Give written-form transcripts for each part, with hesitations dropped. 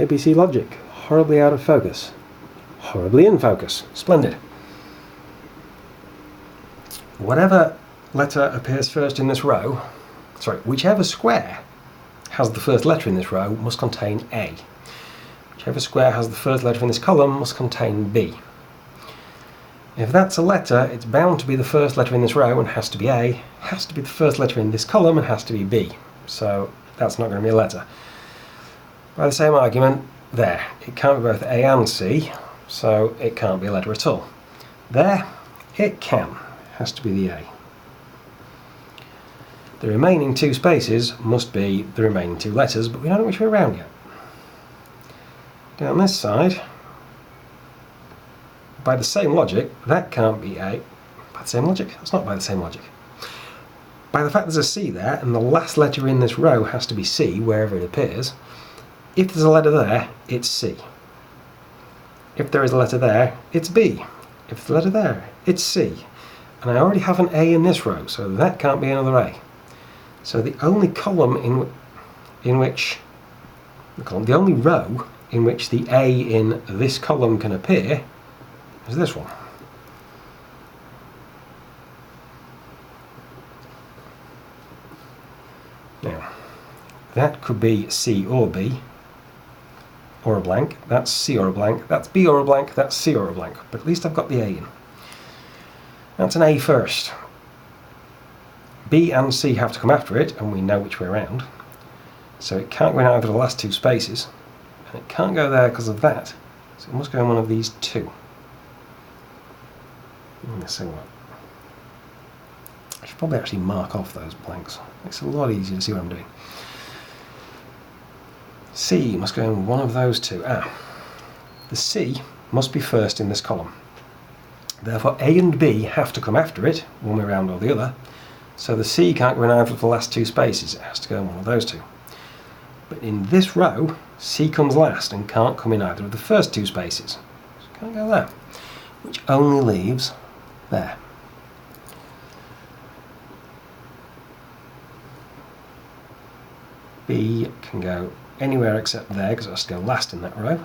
ABC logic, horribly out of focus. Horribly in focus. Splendid. Whatever letter appears first in this row, whichever square has the first letter in this row must contain A. Whichever square has the first letter in this column must contain B. If that's a letter, it's bound to be the first letter in this row and has to be A, has to be the first letter in this column and has to be B. So that's not going to be a letter. By the same argument, there, it can't be both A and C, so it can't be a letter at all. There, it can. Has to be the A. The remaining two spaces must be the remaining two letters, but we don't know which way around yet. Down this side, by the same logic, that can't be A. By the same logic? That's not by the same logic. By the fact there's a C there, and the last letter in this row has to be C, wherever it appears, if there's a letter there, it's C. If there is a letter there, it's B. If there's a letter there, it's C. And I already have an A in this row, so that can't be another A. So the only column the only row in which the A in this column can appear is this one. Now, that could be C or B, or a blank. That's C or a blank. That's B or a blank. That's C or a blank. But at least I've got the A in. That's an A first. B and C have to come after it, and we know which way around. So it can't go in either of the last two spaces, and it can't go there because of that. So it must go in one of these two. Let's see what. I should probably actually mark off those blanks. It's a lot easier to see what I'm doing. C must go in one of those two. The C must be first in this column. Therefore A and B have to come after it, one way around or the other. So the C can't go in either of the last two spaces, it has to go in one of those two. But in this row, C comes last and can't come in either of the first two spaces. So it can't go there, which only leaves there. B can go anywhere except there because it has to go last in that row.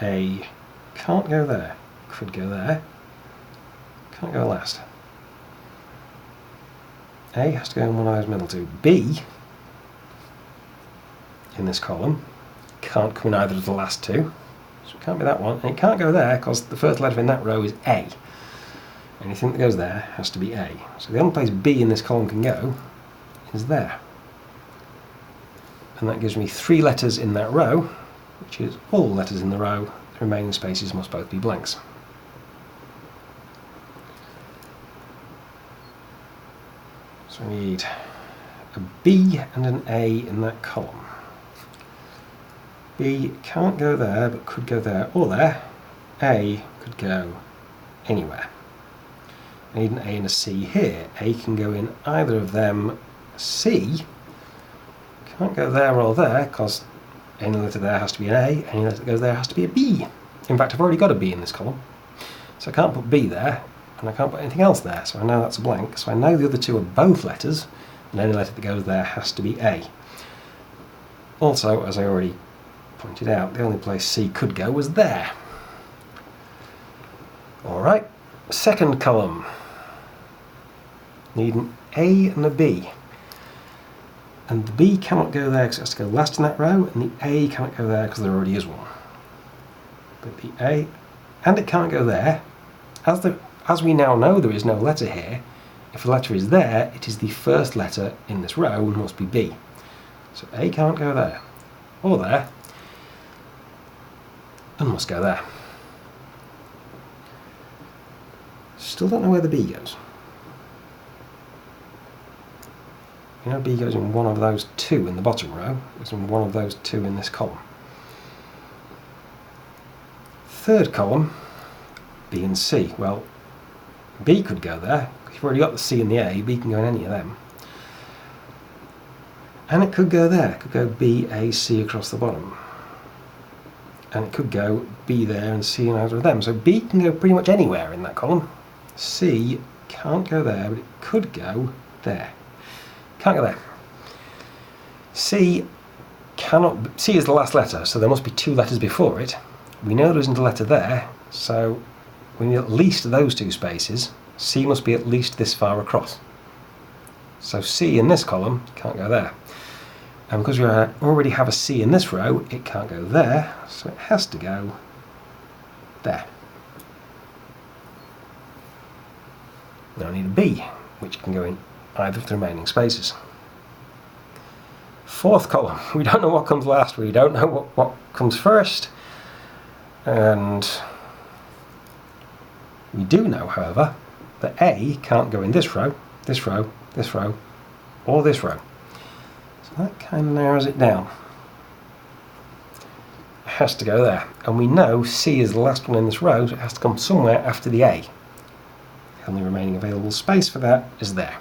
A can't go there, could go there, can't go last. A has to go in one of those middle two. B, in this column, can't come in either of the last two, so it can't be that one, and it can't go there because the first letter in that row is A. Anything that goes there has to be A. So the only place B in this column can go is there. And that gives me three letters in that row, which is all the letters in the row. The remaining spaces must both be blanks. So we need a B and an A in that column. B can't go there, but could go there or there. A could go anywhere. I need an A and a C here. A can go in either of them. C can't go there or there, because any letter there has to be an A, any letter that goes there has to be a B. In fact, I've already got a B in this column, so I can't put B there, and I can't put anything else there, so I know that's a blank. So I know the other two are both letters, and any letter that goes there has to be A. Also, as I already pointed out, the only place C could go was there. Alright, second column. Need an A and a B. And the B cannot go there because it has to go last in that row, and the A cannot go there because there already is one. But the A, and it can't go there. As we now know there is no letter here, if a letter is there, it is the first letter in this row and must be B. So A can't go there, or there, and must go there. Still don't know where the B goes. You know B goes in one of those two in the bottom row, it's in one of those two in this column. Third column, B and C. Well, B could go there, because you've already got the C and the A, B can go in any of them. And it could go there, it could go B, A, C across the bottom. And it could go B there and C in either of them. So B can go pretty much anywhere in that column. C can't go there, but it could go there. Can't go there. C cannot, C is the last letter, so there must be two letters before it. We know there isn't a letter there, so we need at least those two spaces. C must be at least this far across. So C in this column can't go there. And because we already have a C in this row, it can't go there, so it has to go there. Now I need a B, which can go in either of the remaining spaces. Fourth column, we don't know what comes last, we don't know what comes first, and we do know, however, that A can't go in this row, this row, this row, or this row. So that kind of narrows it down. It has to go there, and we know C is the last one in this row, so it has to come somewhere after the A. The only remaining available space for that is there.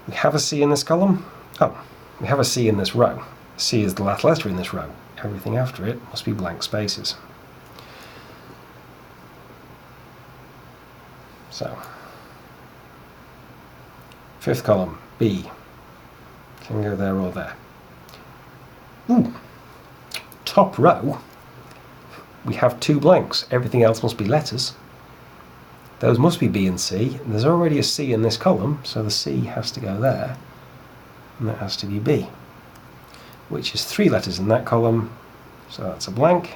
We have a C in this column. Oh, we have a C in this row. C is the last letter in this row. Everything after it must be blank spaces. So, fifth column, B, can go there or there. Ooh, top row, we have two blanks. Everything else must be letters. Those must be B and C. And there's already a C in this column, so the C has to go there. And that has to be B, which is three letters in that column, so that's a blank.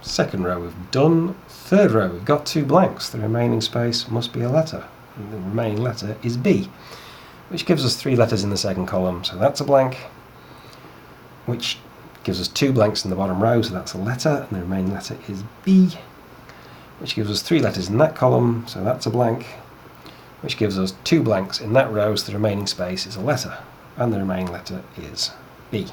Second row we've done. Third row we've got two blanks. The remaining space must be a letter, and the remaining letter is B, which gives us three letters in the second column, so that's a blank, which gives us two blanks in the bottom row, so that's a letter, and the remaining letter is B, which gives us three letters in that column, so that's a blank, which gives us two blanks in that row, so the remaining space is a letter, and the remaining letter is B.